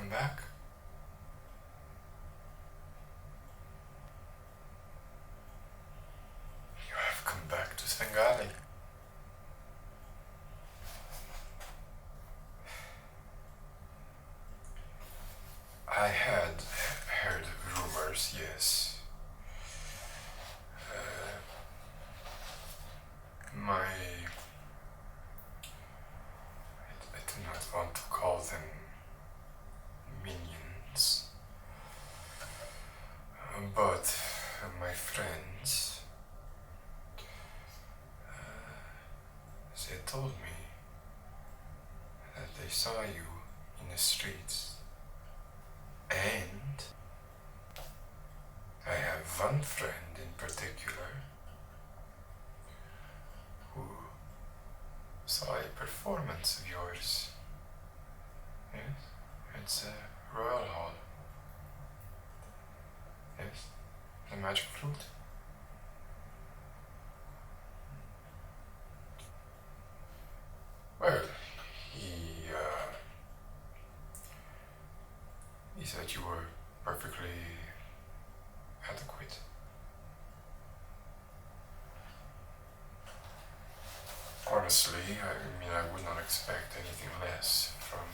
come back? You have come back to Svengali. I had heard rumors, yes. I do not want to call them minions, but my friends, they told me that they saw you in the streets, and I have one friend in particular who saw a performance of yours. Yes, it's a royal hall. Yes, the magic flute. Well, he said you were perfectly adequate. Honestly, I would not expect anything less from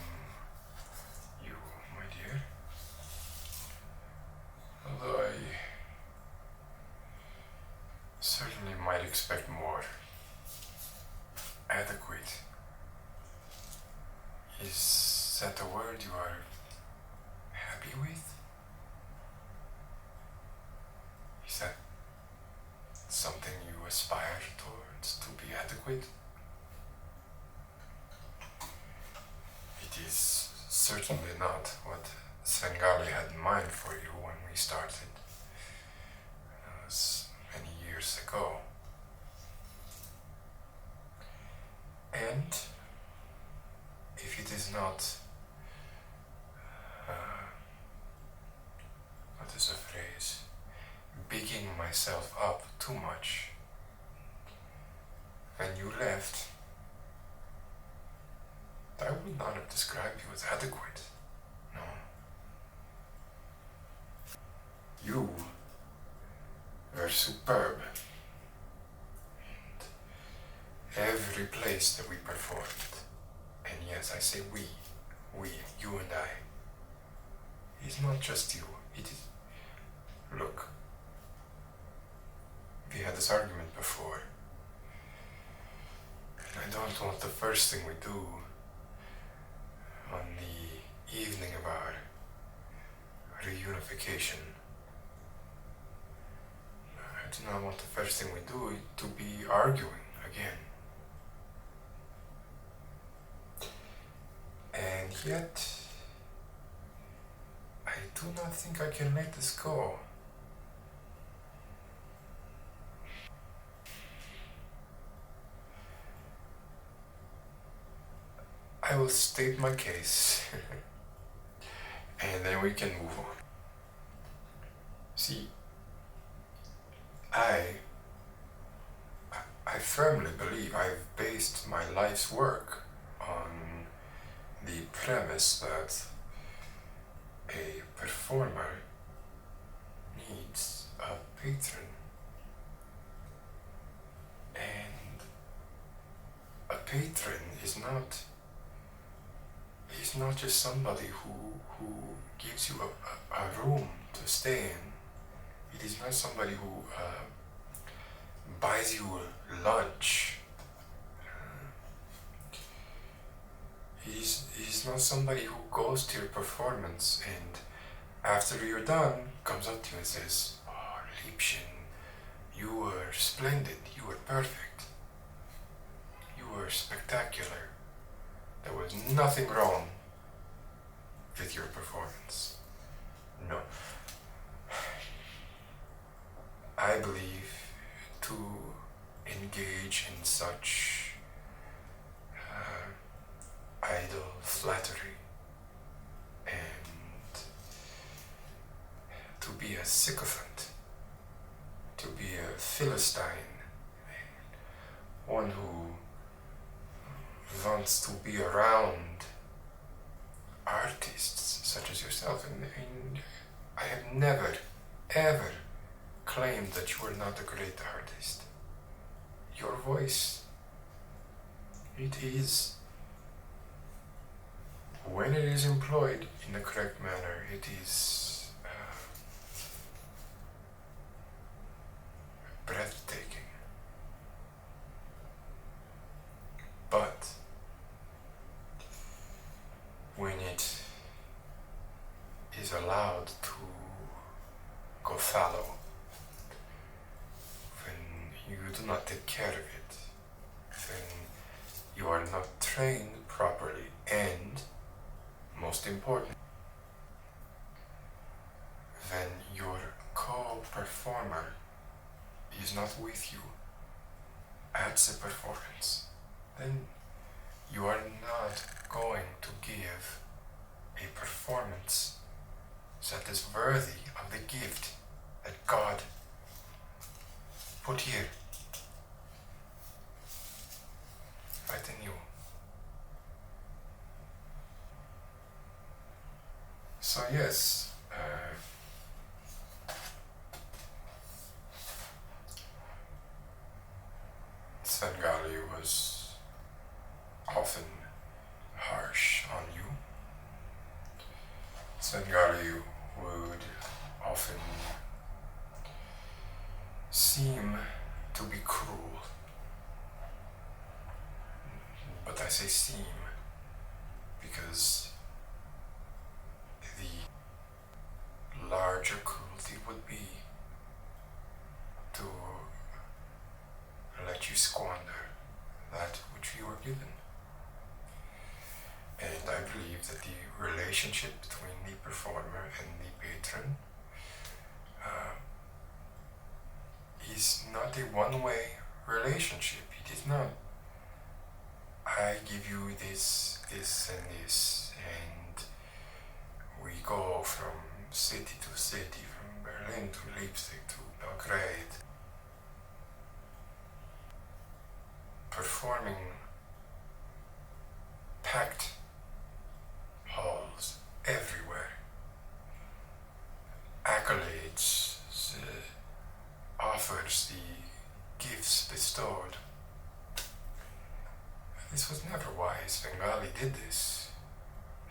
you, my dear. Although I certainly might expect more. Adequate. Is that a word you are happy with? Is that something you aspire towards, to be adequate? It is certainly not what Svengali had in mind for you when we started. That was many years ago. And if it is not, what is a phrase, bigging myself up too much, when you left, I would not have described you as adequate. No. You were superb. Every place that we performed, and yes, I say we, you and I, it's not just you, it is, look, we had this argument before, and I don't want the first thing we do on the evening of our reunification, I do not want the first thing we do to be arguing again. And yet, I do not think I can let this go. I will state my case, and then we can move on. See, I firmly believe I've based my life's work on the premise that a performer needs a patron, and a patron is not just somebody who gives you a room to stay in. It is not somebody who buys you lunch. He's not somebody who goes to your performance and after you're done comes up to you and says, "Oh, Liebchen, you were splendid, you were perfect, you were spectacular. There was nothing wrong with your performance." No. I believe to engage in such idle flattery and to be a sycophant, to be a philistine, one who wants to be around artists such as yourself, and I have never, ever claimed that you are not a great artist. Your voice, it is, when it is employed in the correct manner, it is breathtaking. But when it is allowed to go fallow, when you do not take care of it, when you are not trained properly, and most important, when your co-performer is not with you at the performance, then you are not going to give a performance that is worthy of the gift that God put here, right in you. So yes, Svengali was often harsh on you. Svengali would often seem to be cruel. But I say seem because the larger cruelty would be to let you squander that which you were given. And I believe that the relationship between the performer and the patron is not a one-way relationship. It is not, I give you this, this and this, and we go from city to city, from Berlin to Leipzig to Belgrade, performing packed halls everywhere, accolades, the offers, the gifts bestowed. This was never why Svengali did this,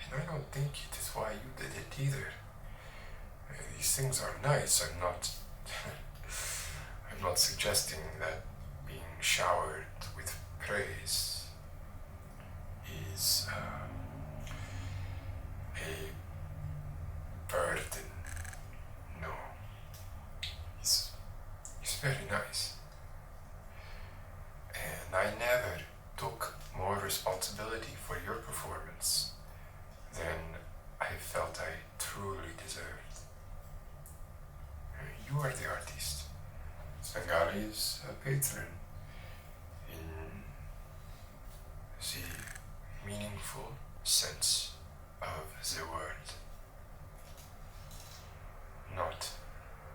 and I don't think it is why you did it either. These things are nice. I'm not suggesting that being showered with praise is a burden. No, it's very nice, and I never took more responsibility for your performance than I felt I truly deserved. You are the artist. Svengali is a patron in the meaningful sense of the word, not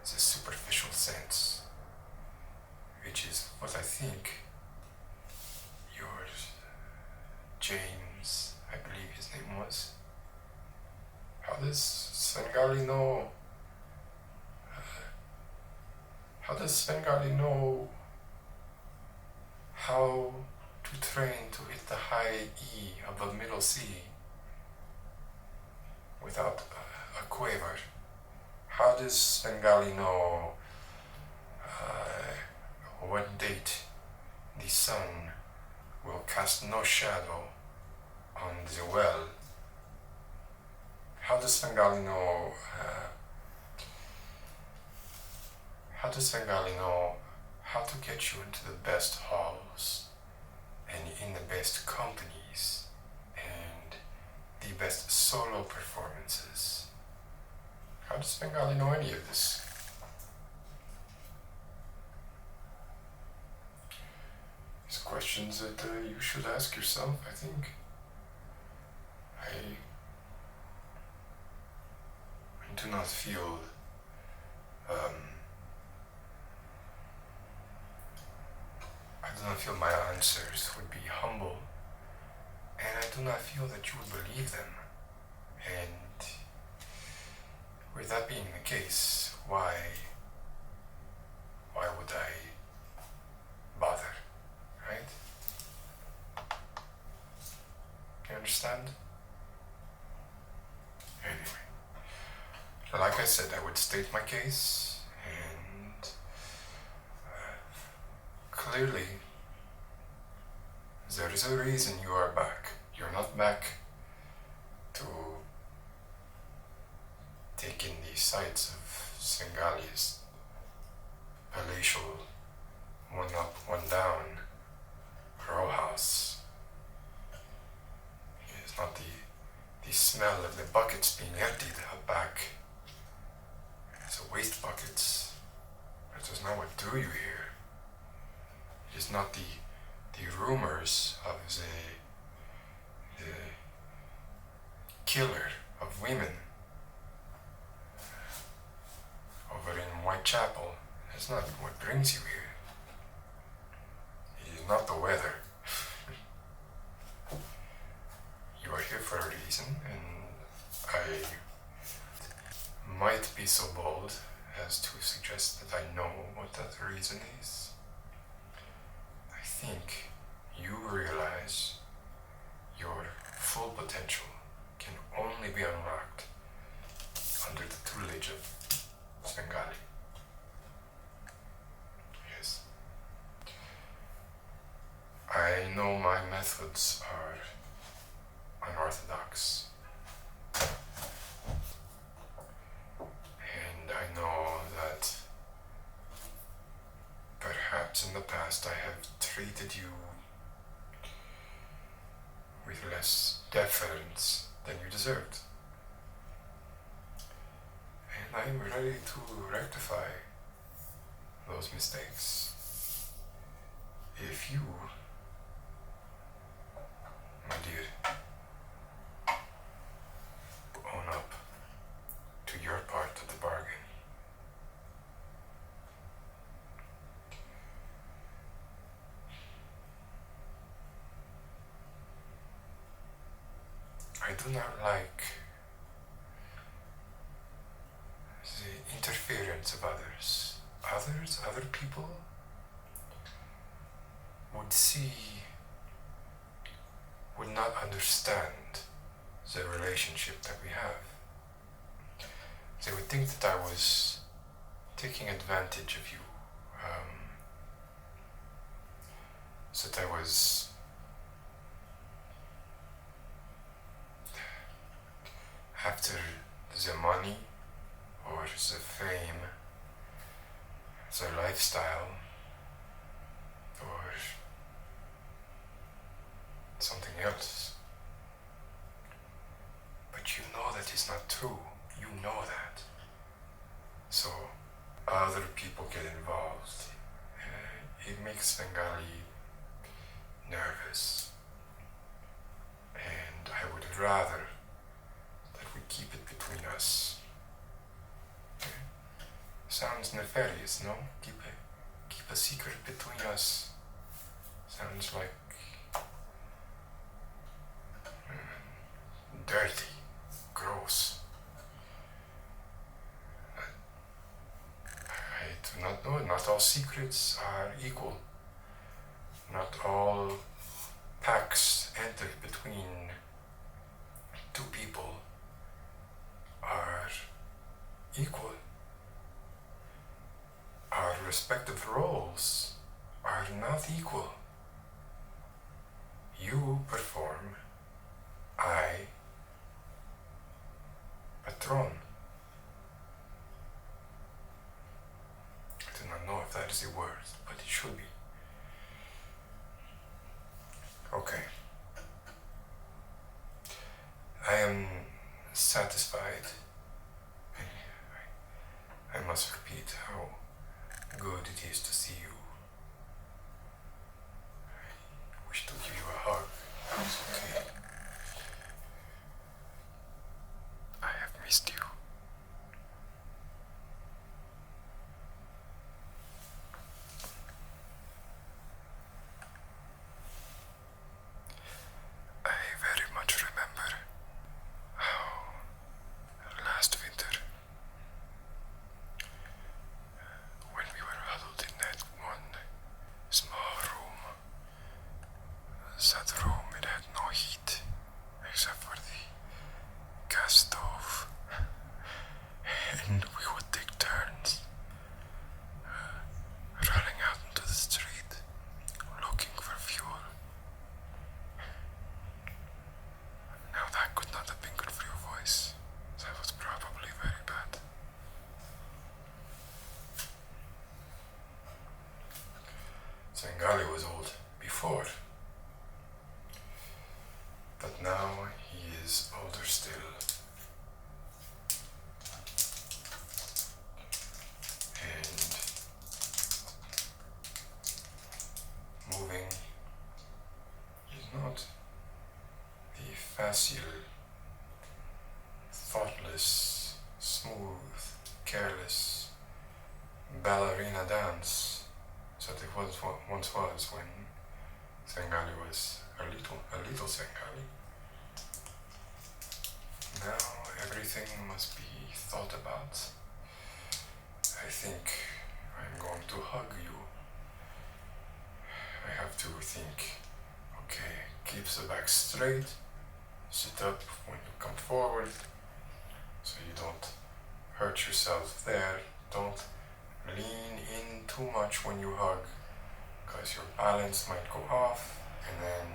the superficial sense, which is what I think yours, James, I believe his name was. How does Svengali know? How does Svengali know how to train to hit the high E of the middle C without a quaver? How does Svengali know what date the sun will cast no shadow on the well? How does Svengali know? How does Svengali know how to get you into the best halls and in the best companies and the best solo performances? How does Svengali know any of this? These questions that you should ask yourself, I think. I do not feel my answers would be humble, and I do not feel that you would believe them, And with that being the case, why would I bother, right? You understand? Anyway, like I said, I would state my case, and clearly there is a reason you are back. You're not back to take in the sights of Svengali's palatial, one up, one down row house. It's not the smell of the buckets being emptied out back. It's a waste buckets. That is not what drew you here. It is not the rumors of the killer of women over in Whitechapel. That's not what brings you here. It is not the weather. You are here for a reason, and I might be so bold as to suggest that I know what that reason is. I think you realize your full potential can only be unlocked under the tutelage of Svengali. Yes. I know my methods are unorthodox. And I know that perhaps in the past I have treated you with less deference than you deserved. And I am ready to rectify those mistakes. If you, my dear, own up to your part of the bargain. I do not like the interference of others. Other people would not understand the relationship that we have. They would think that I was taking advantage of you, so that I was after the money or the fame, the lifestyle, or something else. But you know that is not true. You know that. So other people get involved. It makes Svengali nervous. And I would rather that we keep it between us. Okay? Sounds nefarious, no? Keep a secret between us. Sounds like dirty, gross. I do not know. Not all secrets are equal. Not all pacts entered between two people are equal. Our respective roles are not equal. You perform, I patron. I do not know if that is a word, but it should be. Okay. I am satisfied. I must repeat how good it is to see you. I wish to give you a hug. moving is not the facile, thoughtless, smooth, careless ballerina dance that it once was when Svengali was a little Svengali. Now everything must be thought about. I think I'm going to hug you. I have to think, okay, keep the back straight, sit up when you come forward, so you don't hurt yourself there. Don't lean in too much when you hug, because your balance might go off, and then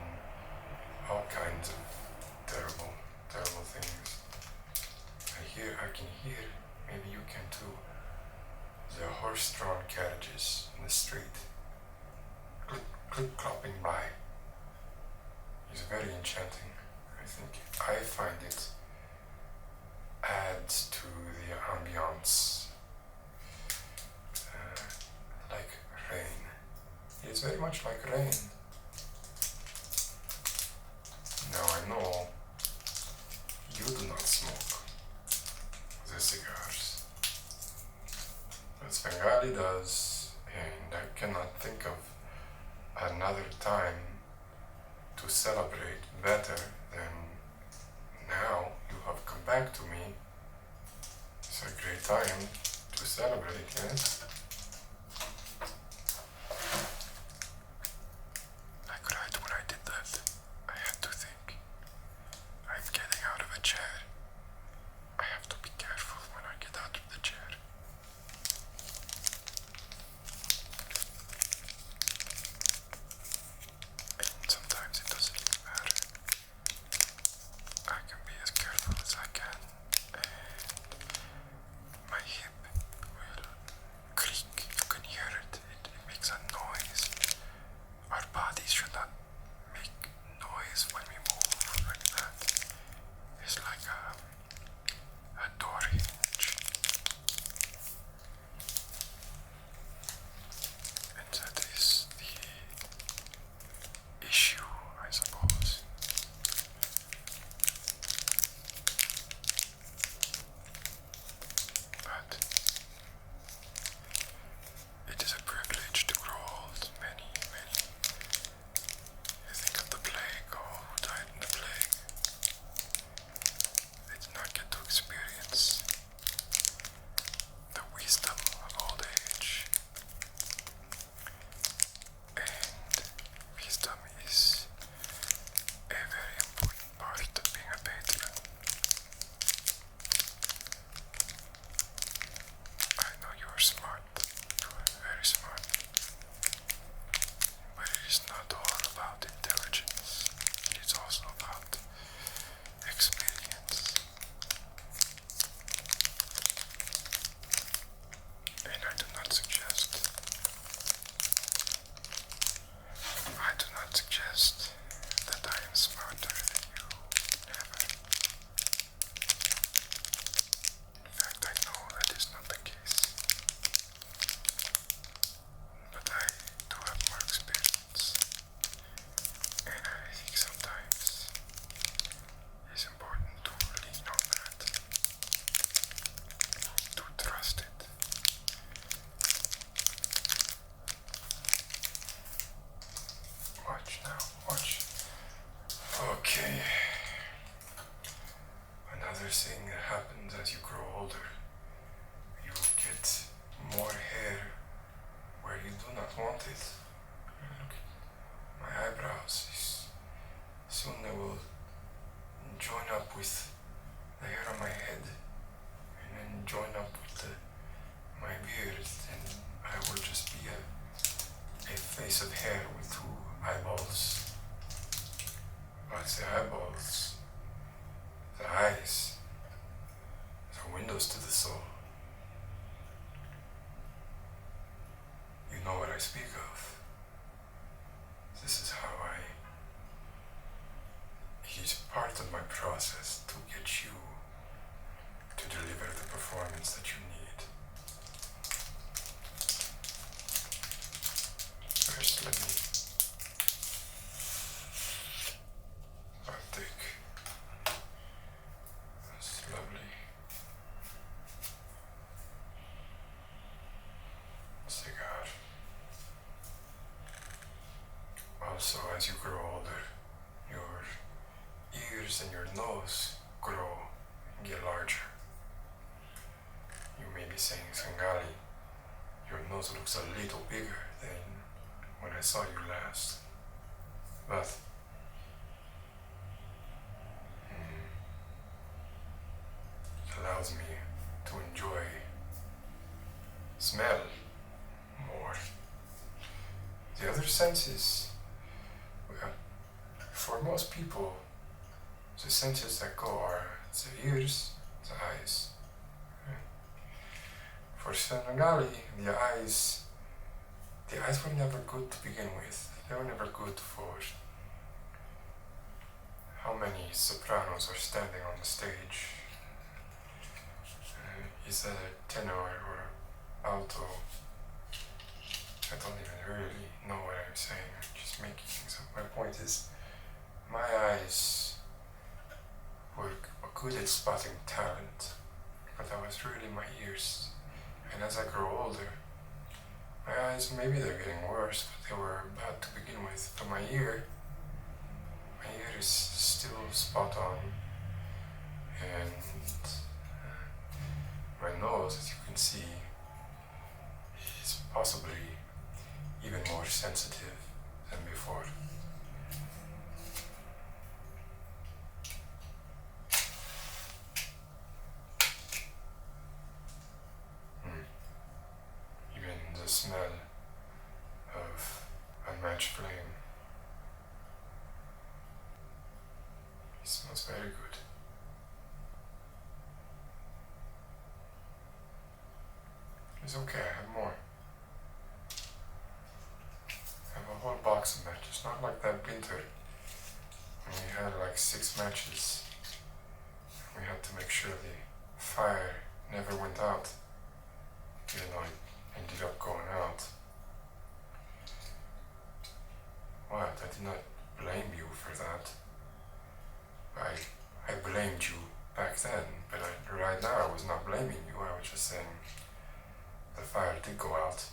all kinds of terrible things. I can hear, maybe you can too, the horse-drawn carriages in the street, clip-clopping by. It's very enchanting. I find it adds to the ambiance, like rain. It's very much like rain. Now I know you do not smoke the cigars, but Svengali does, and I cannot think of another time to celebrate better than now you have come back to me. It's a great time to celebrate, yes? Like right when I did that, I had to think, I'm getting out of a chair. I have to be careful when I get out of the chair. And sometimes it doesn't even matter. I can be as careful as I can, and my hip will creak. You can hear it. It makes a noise. Our bodies should not make noise when we move like that. It's like a door hinge. And that is the issue, I suppose. But it is a privilege to grow old. Many. You think of the plague, all who died in the plague. They did not get to experience the wisdom of old age. And wisdom is a very important part of being a patron. I know you are smart. You are very smart. But it is not all about intelligence. It is also about experience. And I do not suggest that I am smarter than you. Never. In fact, I know that is not the case. But I do have more experience. And I think sometimes it's important to lean on that. To trust it. Watch now, watch. Okay. Another thing that happens as you grow older, you get more hair where you do not want it. Look at my eyebrows. Soon they will join up with the hair on my head, and then join up with my beard, and I will just be a face of hair with two eyeballs. But the eyeballs, the eyes, the windows to the soul. You know what I speak of. This is how it is part of my process to get you to deliver the performance that you need. First, let me also, as you grow older, your ears and your nose grow and get larger. You may be saying, Svengali, your nose looks a little bigger than when I saw you last. But it allows me to enjoy smell more. The other senses, well, for most people, the senses that go are the ears, the eyes. For Svengali, the eyes were never good to begin with. They were never good for how many sopranos are standing on the stage. Is that a tenor or alto? I don't even really know what I'm saying. I'm just making things up. My point is, my eyes were good at spotting talent, but that was really my ears. And as I grow older, my eyes, maybe they're getting worse, but they were bad to begin with. But my ear is still spot on. And my nose, as you can see, is possibly even more sensitive than before. Even the smell of unmatched flame. It smells very good. It's okay, I have more. I have a whole box of matches, not like that winter when we had like 6 matches. We had to make sure the fire never went out, even though it ended up going out. What? I did not blame you for that. I blamed you back then, but right now I was not blaming you. I was just saying the fire did go out,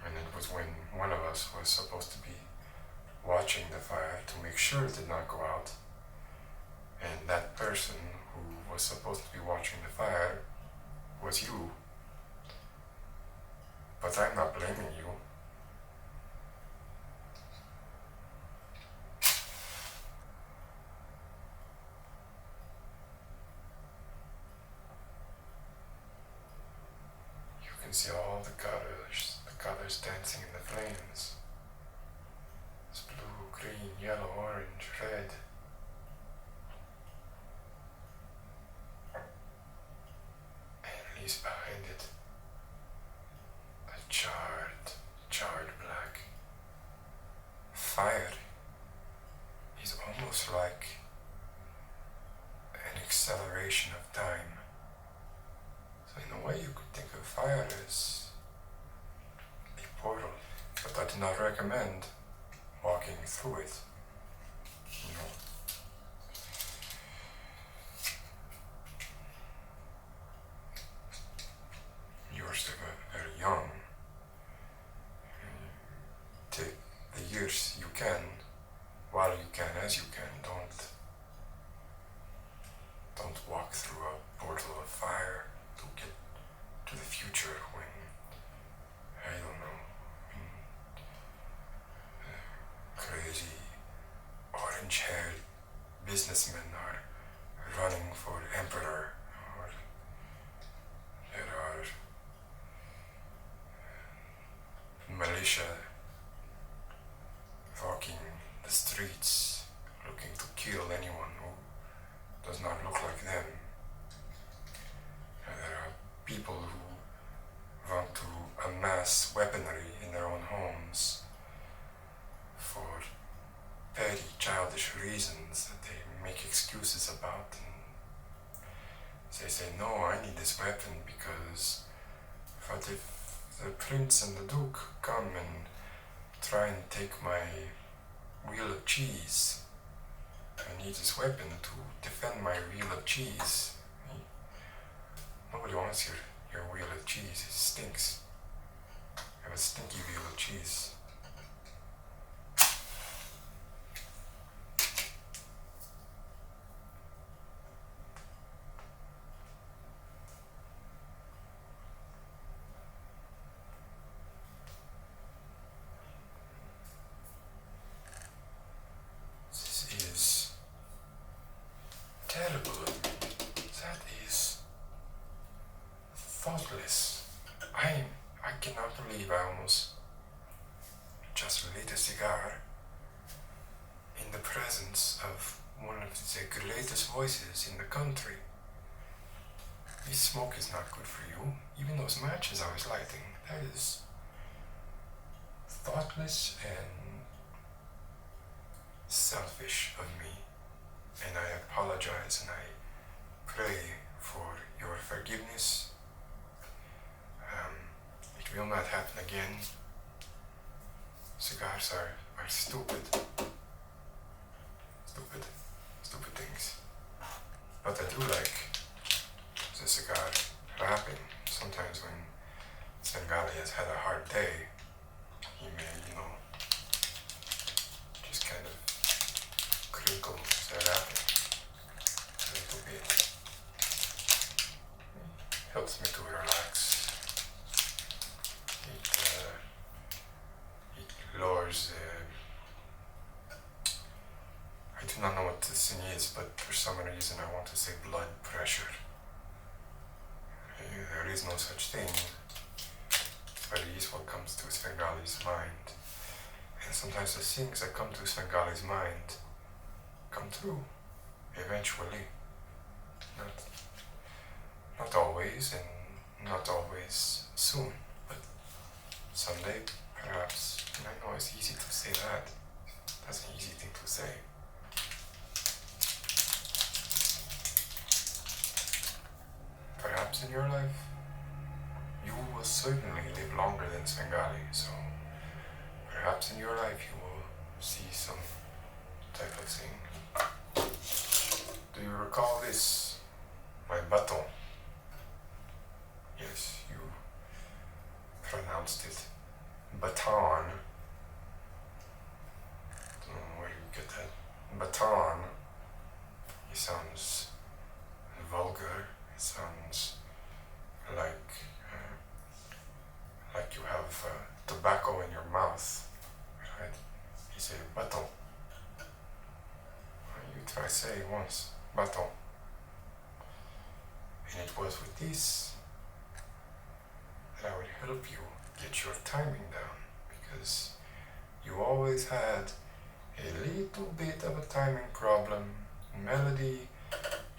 and it was when one of us was supposed to be watching the fire to make sure it did not go out, and that person who was supposed to be watching the fire was you. But I'm not blaming you. You can see all the colors dancing in the flames. It's blue, green, yellow, orange, red. And leaves behind it a charred black. Fire is almost like an acceleration of time. So in a way you could think of fire as a portal, but I do not recommend walking through it. You know. You're still very young. Take the years you can, while you can, as you can. Don't walk through a portal of fire to get to the future when, I don't know, crazy orange-haired businessmen are running for emperor, or there are militia walking the streets looking to kill anyone who does not look like them. And there are people who want to amass weaponry in their own homes for petty, childish reasons that they make excuses about. And they say, no, I need this weapon because what if the prince and the duke come and try and take my wheel of cheese? I need this weapon to defend my wheel of cheese. Nobody wants your wheel of cheese. It stinks. You have a stinky wheel of cheese. light a cigar in the presence of one of the greatest voices in the country. This smoke is not good for you. Even those matches I was lighting, that is thoughtless and selfish of me. And I apologize and I pray for your forgiveness. It will not happen again. Cigars are stupid. Stupid things. But I do like the cigar wrapping. Sometimes when Svengali has had a hard day, he may, just kind of crinkle the wrapping a little bit. It helps me to relax. It lowers I do not know what this thing is, but for some reason I want to say blood pressure. There is no such thing, but it is what comes to Svengali's mind. And sometimes the things that come to Svengali's mind come true, eventually. Not always, and not always soon, but someday, perhaps. And I know it's easy to say that. That's an easy thing to say. Perhaps in your life, you will certainly live longer than Svengali, so perhaps in your life you will see some type of thing. Do you recall this? My baton. Yes, you pronounced it baton. Don't know where you get that. Baton. It sounds vulgar. It sounds like you have tobacco in your mouth, right? You say baton. You try say it once, baton. And it was with this that I would help you get your timing down, because you always had a little bit of a timing problem.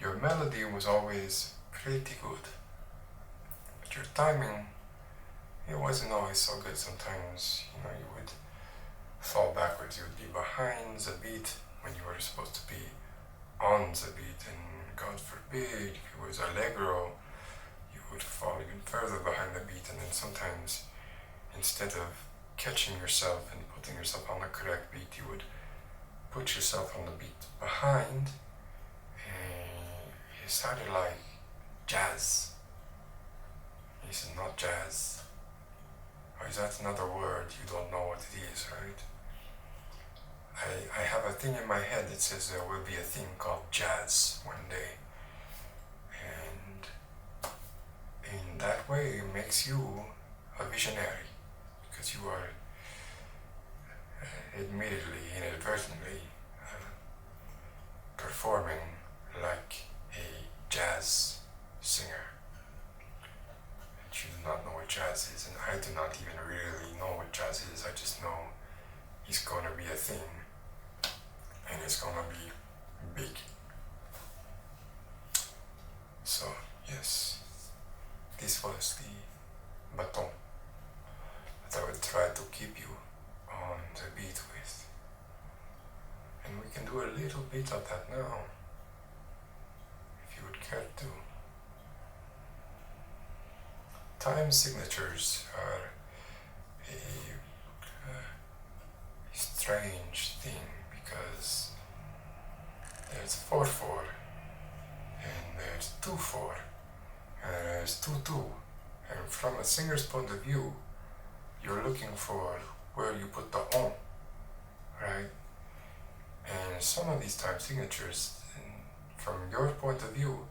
Your melody was always pretty good, but your timing, it wasn't always so good. Sometimes, you would fall backwards. You would be behind the beat when you were supposed to be on the beat, and God forbid, if it was allegro, you would fall even further behind the beat. And then sometimes, instead of catching yourself and putting yourself on the correct beat, you would put yourself on the beat behind, and it sounded like jazz. He said, not jazz. Or is that another word? You don't know what it is, right? I have a thing in my head that says there will be a thing called jazz one day. And in that way, it makes you a visionary, because you are admittedly, inadvertently performing like a jazz singer. And you do not know what jazz is, and I do not even really know what jazz is. I just know it's going to be a thing, and it's going to be big. So, yes, this was the baton that I would try to keep you on the beat with. And we can do a little bit of that now, if you would care to. Time signatures are a strange thing, because there's 4/4, and there's 2/4, and there's 2/2, and from a singer's point of view, you're looking for where you put the on, right? And some of these time signatures, from your point of view,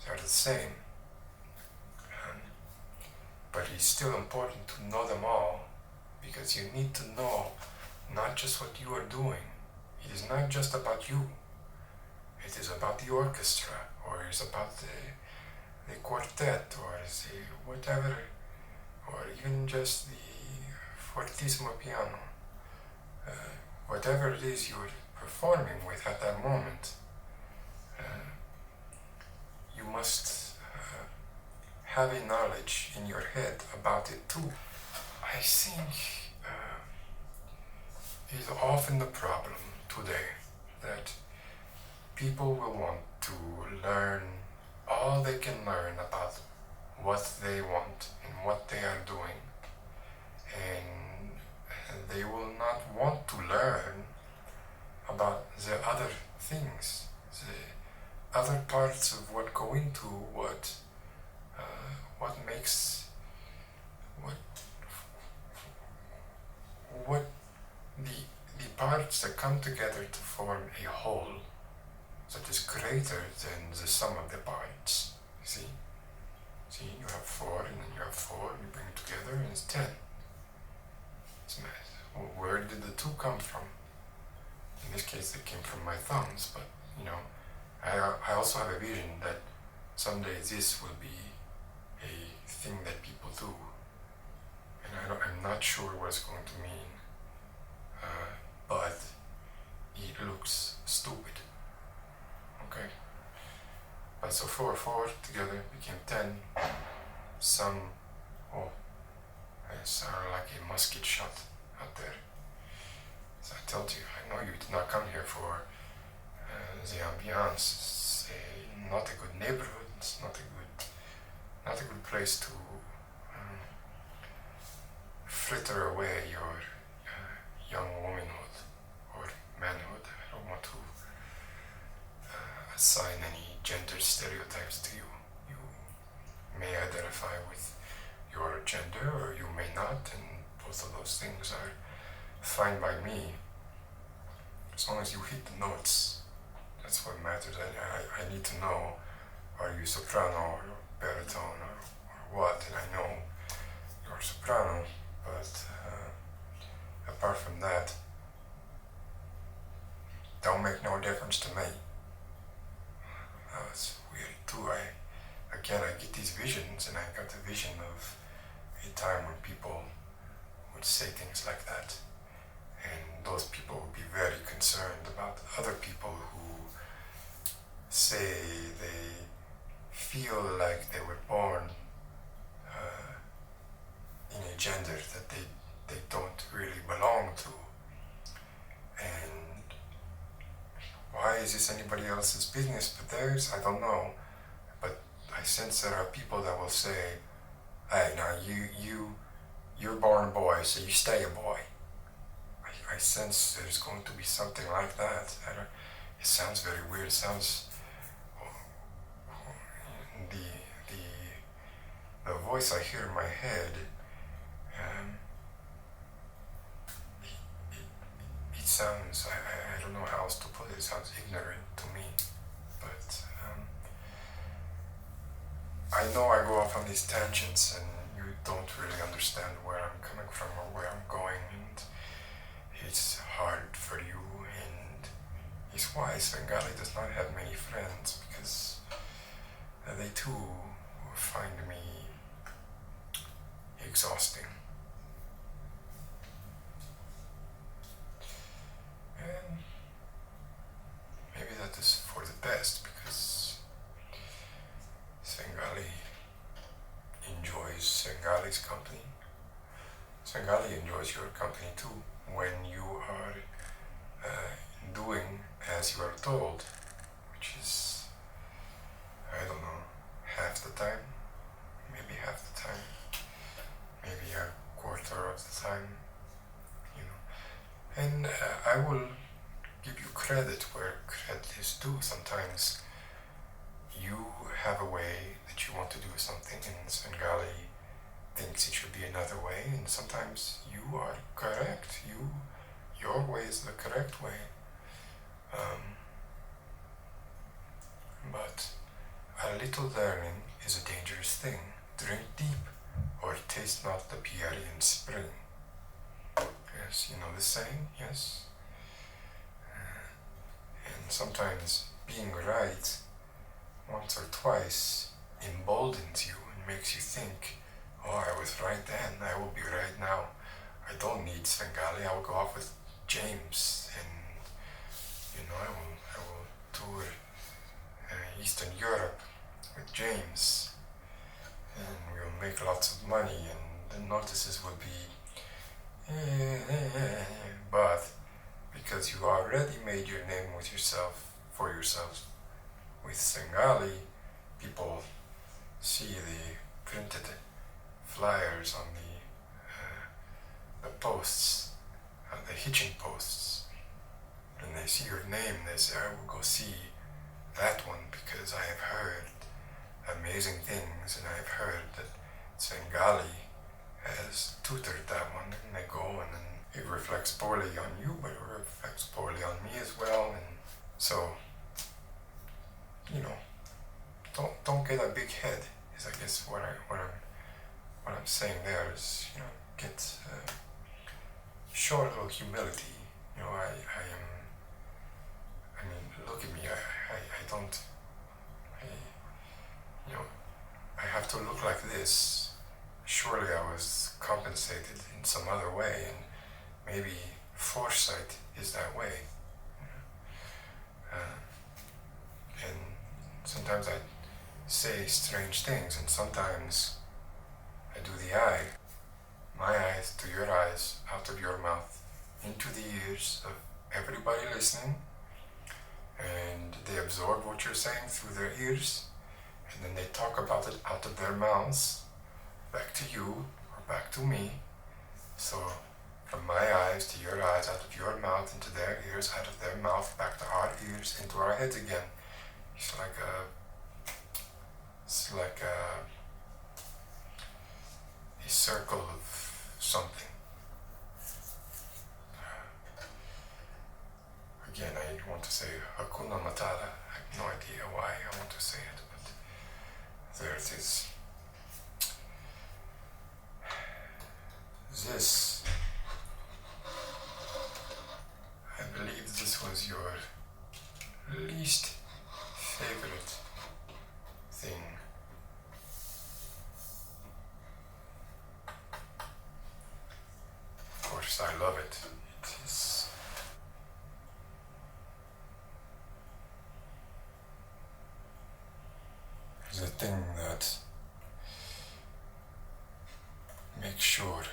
they're the same. But it's still important to know them all, because you need to know not just what you are doing. It is not just about you. It is about the orchestra, or it's about the quartet, or the whatever, or even just the fortissimo piano. whatever it is you're performing with at that moment, you must have a knowledge in your head about it too. I think is often the problem today that people will want to learn all they can learn about what they want and what they are doing, and they will not want to learn about the other things, the other parts of what go into what makes what the parts that come together to form a whole that is greater than the sum of the parts. See, you have 4, and then you have 4, you bring it together, and it's 10. It's nice. Well, where did the 2 come from? In this case, they came from my thumbs, but I also have a vision that someday this will be a thing that people do, and I'm not sure what it's going to mean, but it looks stupid. Okay, but so 4 together became 10. Some, it sounded like a musket shot out there. So I told you, I know you did not come here for the ambiance. It's not a good neighborhood. It's not a good place to fritter away your young womanhood or manhood. I don't want to assign any gender stereotypes to you. You may identify with your gender or you may not, and both of those things are fine by me, as long as you hit the notes. That's what matters. I need to know, are you soprano or baritone or what? And I know you're soprano, but apart from that, don't make no difference to me. It's weird too. I get these visions, and I got the vision of a time when people would say things like that, and those people would be very concerned about other people who say they feel like they were born in a gender that they don't really belong to. And why is this anybody else's business but theirs? I don't know. But I sense there are people that will say, hey, now you're born a boy, so you stay a boy. I sense there's going to be something like that. It sounds very weird. It sounds the voice I hear in my head. It sounds. I don't know how else to put it. It sounds ignorant to me, but I know I go off on these tangents, and you don't really understand where I'm coming from or where I'm going, and it's hard for you, and it's why Svengali does not have many friends, because they too find me exhausting. And maybe that is for the best, because Svengali enjoys Svengali's company. Svengali enjoys your company too, when you are doing as you are told, which is, I don't know, half the time, maybe half the time, maybe a quarter of the time, you know. And I will give you credit where credit is due. Sometimes you have a way that you want to do something, and Svengali thinks it should be another way, and sometimes you are correct. Your way is the correct way. But a little learning is a dangerous thing. Drink deep, or taste not the Pierian spring. Yes, you know the saying, yes? And sometimes being right once or twice emboldens you and makes you think, oh, I was right then, I will be right now. I don't need Svengali, I will go off with James already made your name for yourself. With Svengali, people see the printed flyers on the posts, the hitching posts, and they see your name. They say, "I will go see that one because I have heard amazing things, and I have heard that Svengali has tutored that one," and they go, and then it reflects poorly on you, but it reflects poorly on me as well. And so, don't get a big head. Is I guess what I'm saying there is, get show a little humility. I mean, look at me. I have to look like this. Surely I was compensated in some other way, and maybe foresight is that way. And sometimes I say strange things, and sometimes I do the eye. My eyes to your eyes, out of your mouth, into the ears of everybody listening, and they absorb what you're saying through their ears, and then they talk about it out of their mouths, back to you, or back to me. So, from my eyes to your eyes, out of your mouth into their ears, out of their mouth, back to our ears, into our heads again. It's like a circle of something. Again, I want to say Hakuna Matata. I have no idea why I want to say it, but there it is. This, I believe this was your least favorite thing. Of course, I love it. It is the thing that makes sure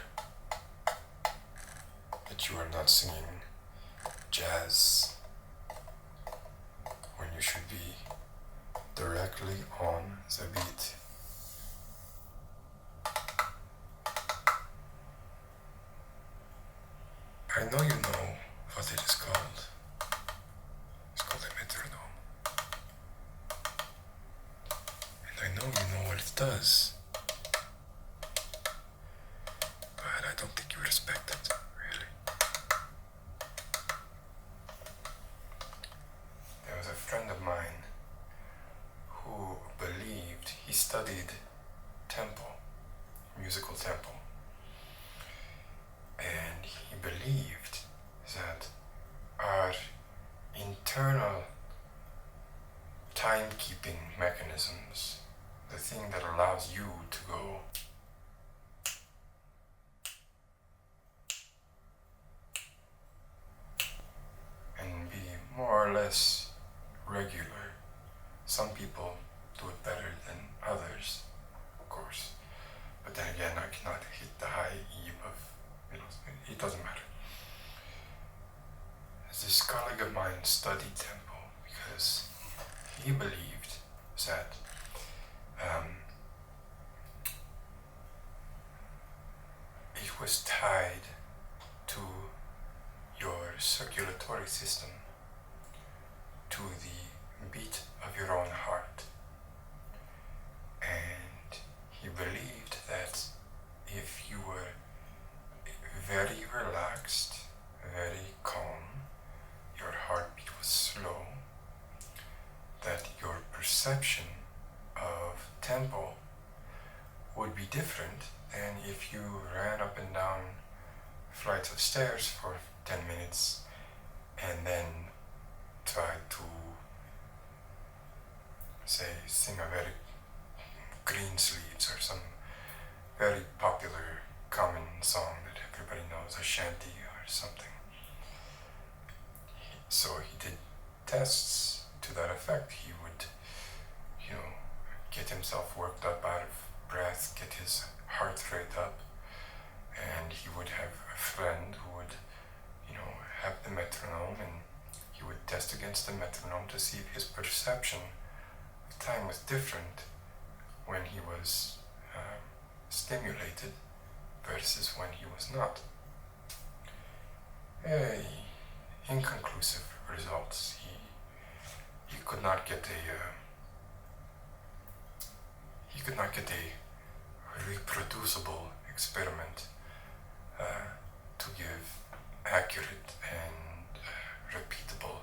that you are not singing jazz when you should be directly on the beat. I know you know what it is called. It's called a metronome. And I know you know what it does. But I don't think you respect it, really. There was a friend of mine who believed, he studied tempo, musical tempo. And he believed that our internal timekeeping mechanisms, the thing that allows you to go and be more or less regular. Some people do it better than others, of course. But then again, I cannot hit the high E of, it doesn't matter. This colleague of mine studied tempo because he believed that it was tied to your circulatory system, to the beat of your own heart. And he believed that if you were very relaxed, very calm, your heartbeat was slow, that your perception of tempo would be different than if you ran up and down flights of stairs for 10 minutes and then tried to, say, sing a very Green Sleeves or some very popular common song that everybody knows, a shanty or something. So he did tests to that effect. He would, get himself worked up out of breath, get his heart rate up, and he would have a friend who would, have the metronome, and test against the metronome to see if his perception of time was different when he was stimulated versus when he was not. Inconclusive results. He could not get a reproducible experiment to give accurate and repeatable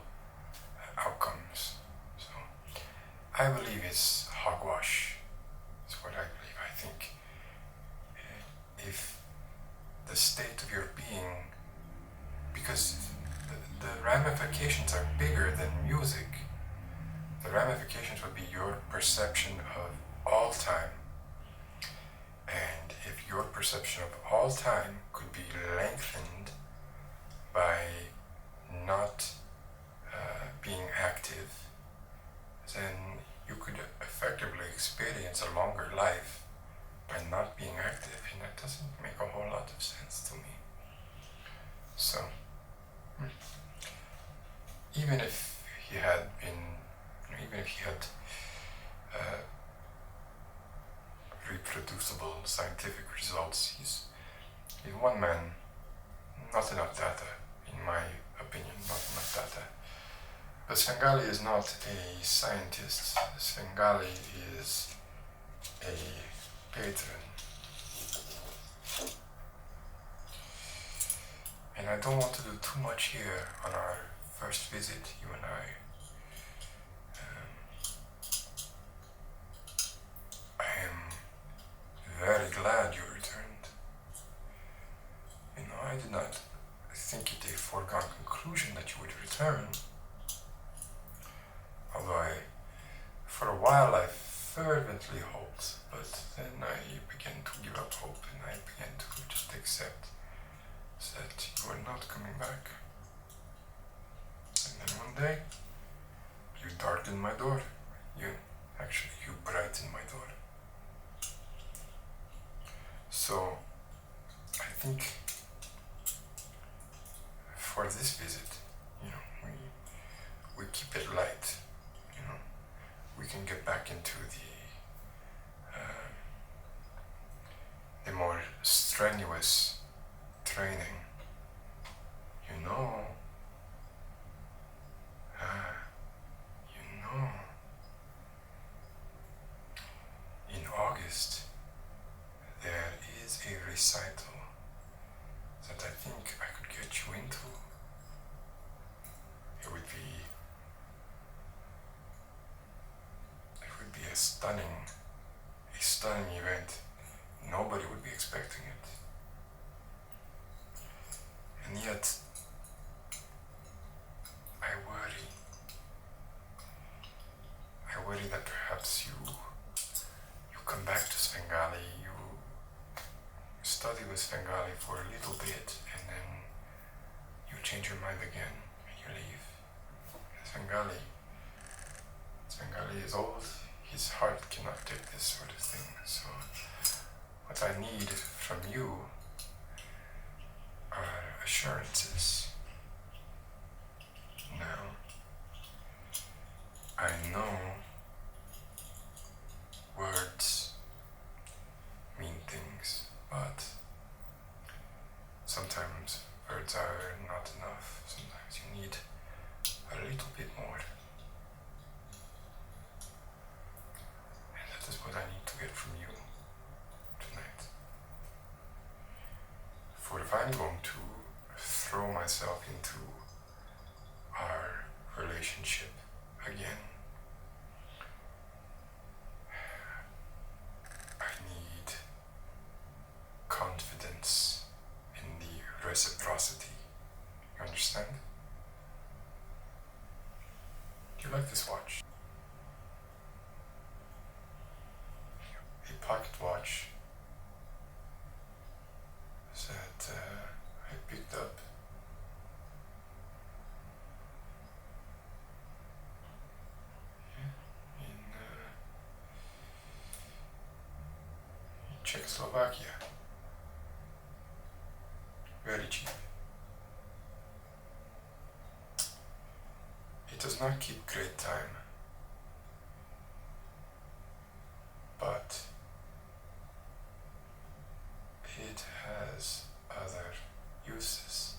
outcomes. So I believe it's hogwash. Is what I believe. I think if the state of your being, because the ramifications are bigger than music. The ramifications would be your perception of all time. And if your perception of all time could be lengthened by not being active, then you could effectively experience a longer life by not being active, and that doesn't make a whole lot of sense to me. So, even if he had reproducible scientific results, he's one man, not enough data, in my opinion, not enough data. But Svengali is not a scientist. Svengali is a patron. And I don't want to do too much here on our first visit, you and I. I am very glad you returned. I did not think it a foregone conclusion that you would return. Although for a while I fervently hoped, but then I began to give up hope and I began to just accept that you were not coming back. And then one day, you darkened my door. You brightened my door. So, I think for this visit, we keep it light. We can get back into the more strenuous training. In August, there is a recital that I think I could get you into. It would be a stunning event. Nobody would be expecting it. And yet, I worry that perhaps you come back to Svengali, you study with Svengali for a little bit, and then you change your mind again and you leave. Svengali is old, his heart cannot take this sort of thing. So what I need from you are assurances. Now, I know words mean things, but sometimes words are not enough. Sometimes you need a little bit more. And that is what I need to get from you tonight. For if I'm going to throw myself into our relationship again, I need confidence in the reciprocity. You understand? Do you like this watch? A pocket watch that I picked up in Czechoslovakia. Very cheap. does not keep great time, but it has other uses.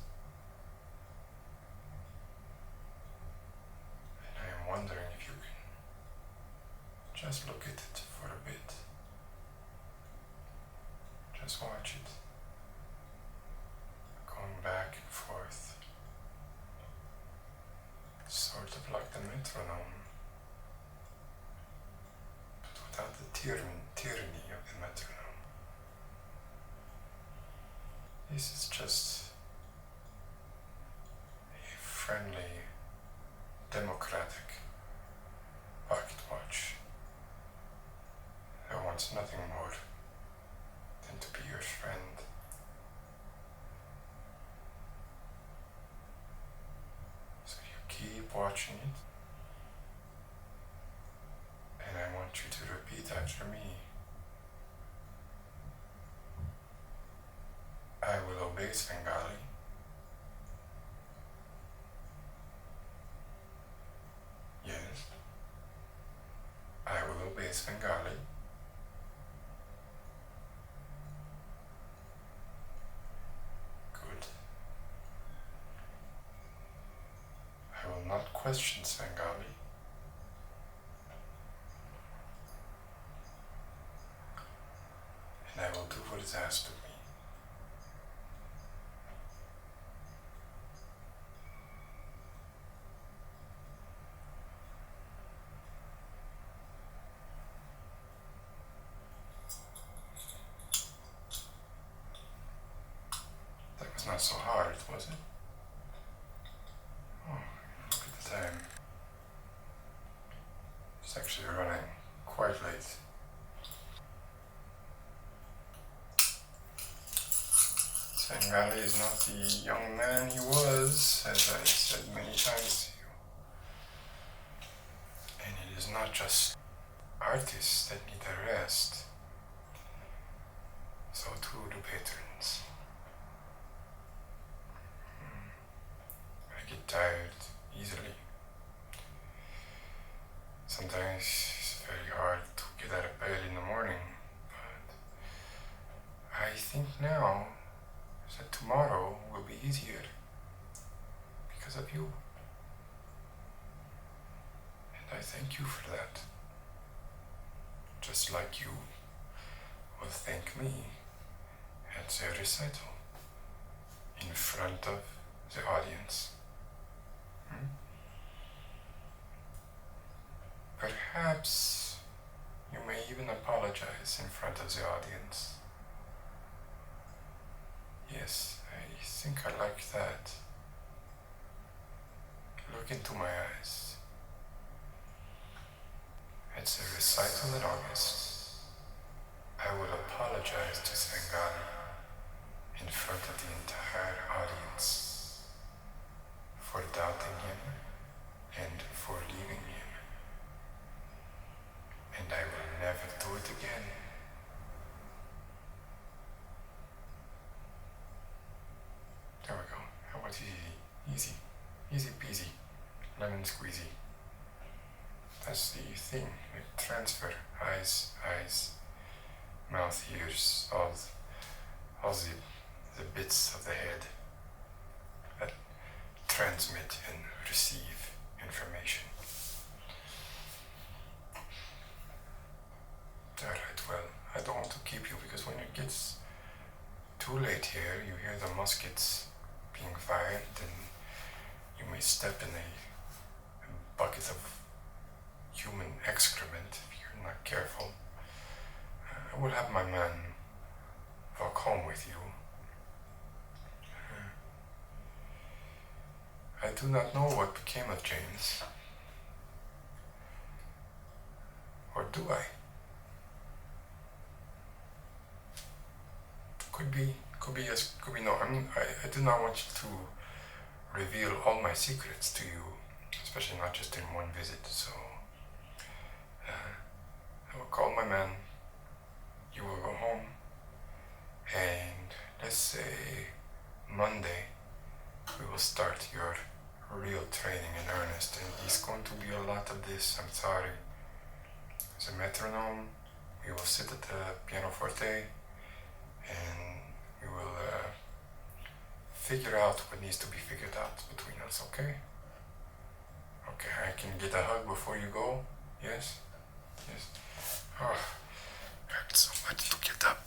And I am wondering if you can just look at it for a bit. Just watch it. Going back and forth. Sort of like the metronome, but without the tyranny of the metronome. This is just a friendly, democratic pocket watch that wants nothing more than to be your friend. So you keep watching it, and I want you to repeat after me. I will obey Svengali. Yes. I will obey Svengali. Good. I will not question Svengali. And I will do what is asked of me. That was not so hard, was it? Oh, look at the time. It's actually running quite late. Svengali is not the young man he was, as I said many times to you. And it is not just artists that need a rest. So too do patrons. I get tired easily. Sometimes it's very hard to get out of bed in the morning, but I think now that tomorrow will be easier because of you. And I thank you for that. Just like you will thank me at the recital in front of the audience. Perhaps you may even apologize in front of the audience. Yes, I think I like that. Look into my eyes. At the recital in August, I will apologize to Svengali in front of the entire audience for doubting him and for leaving him. And I will never do it again. There we go. How about easy? Easy peasy, lemon squeezy. That's the thing, like transfer, eyes, mouth, ears, all the bits of the head that transmit and receive information. Alright, well, I don't want to keep you because when it gets too late here, you hear the muskets being fired and you may step in a bucket of human excrement if you're not careful. I will have my man walk home with you. I do not know what became of James. Or do I? Could be yes, could be no. I do not want you to reveal all my secrets to you, especially not just in one visit, so I will call my man, you will go home, and let's say Monday we will start your real training in earnest, and it's going to be a lot of this, I'm sorry. As a metronome, we will sit at the pianoforte and we will figure out what needs to be figured out between us, okay? Okay, I can get a hug before you go? Yes? Yes? Oh, hurts so much to get up.